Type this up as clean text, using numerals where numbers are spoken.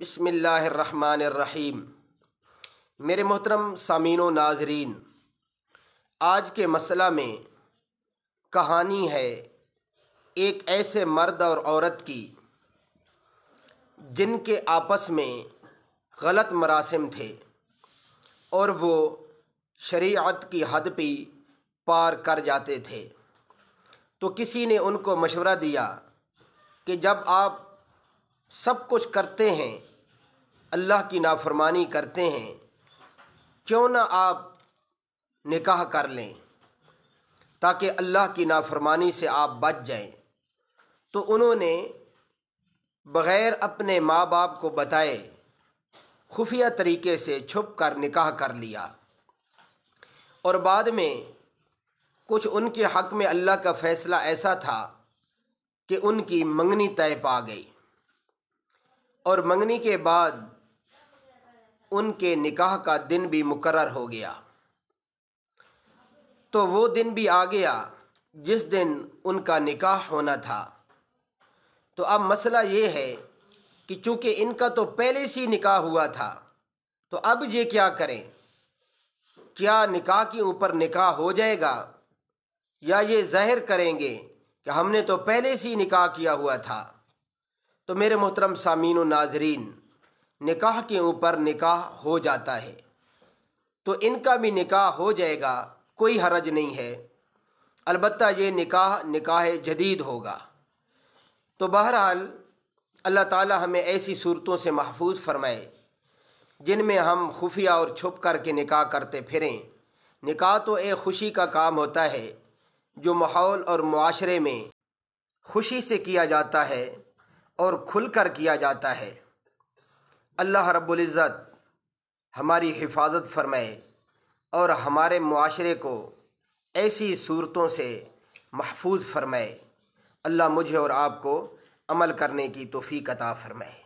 بسم اللہ الرحمن الرحیم۔ میرے محترم سامعین و ناظرین، آج کے مسئلہ میں کہانی ہے ایک ایسے مرد اور عورت کی جن کے آپس میں غلط مراسم تھے اور وہ شریعت کی حد پہ پار کر جاتے تھے۔ تو کسی نے ان کو مشورہ دیا کہ جب آپ سب کچھ کرتے ہیں، اللہ کی نافرمانی کرتے ہیں، کیوں نہ آپ نکاح کر لیں تاکہ اللہ کی نافرمانی سے آپ بچ جائیں۔ تو انہوں نے بغیر اپنے ماں باپ کو بتائے خفیہ طریقے سے چھپ کر نکاح کر لیا، اور بعد میں کچھ ان کے حق میں اللہ کا فیصلہ ایسا تھا کہ ان کی منگنی طے پا گئی، اور منگنی کے بعد ان کے نکاح کا دن بھی مقرر ہو گیا۔ تو وہ دن بھی آ گیا جس دن ان کا نکاح ہونا تھا۔ تو اب مسئلہ یہ ہے کہ چونکہ ان کا تو پہلے سے نکاح ہوا تھا، تو اب یہ کیا کریں؟ کیا نکاح کے اوپر نکاح ہو جائے گا، یا یہ ظاہر کریں گے کہ ہم نے تو پہلے سے نکاح کیا ہوا تھا؟ تو میرے محترم سامعین و ناظرین، نکاح کے اوپر نکاح ہو جاتا ہے، تو ان کا بھی نکاح ہو جائے گا، کوئی حرج نہیں ہے، البتہ یہ نکاح جدید ہوگا۔ تو بہرحال اللہ تعالی ہمیں ایسی صورتوں سے محفوظ فرمائے جن میں ہم خفیہ اور چھپ کر کے نکاح کرتے پھریں۔ نکاح تو ایک خوشی کا کام ہوتا ہے جو ماحول اور معاشرے میں خوشی سے کیا جاتا ہے اور کھل کر کیا جاتا ہے۔ اللہ رب العزت ہماری حفاظت فرمائے اور ہمارے معاشرے کو ایسی صورتوں سے محفوظ فرمائے۔ اللہ مجھے اور آپ کو عمل کرنے کی توفیق عطا فرمائے۔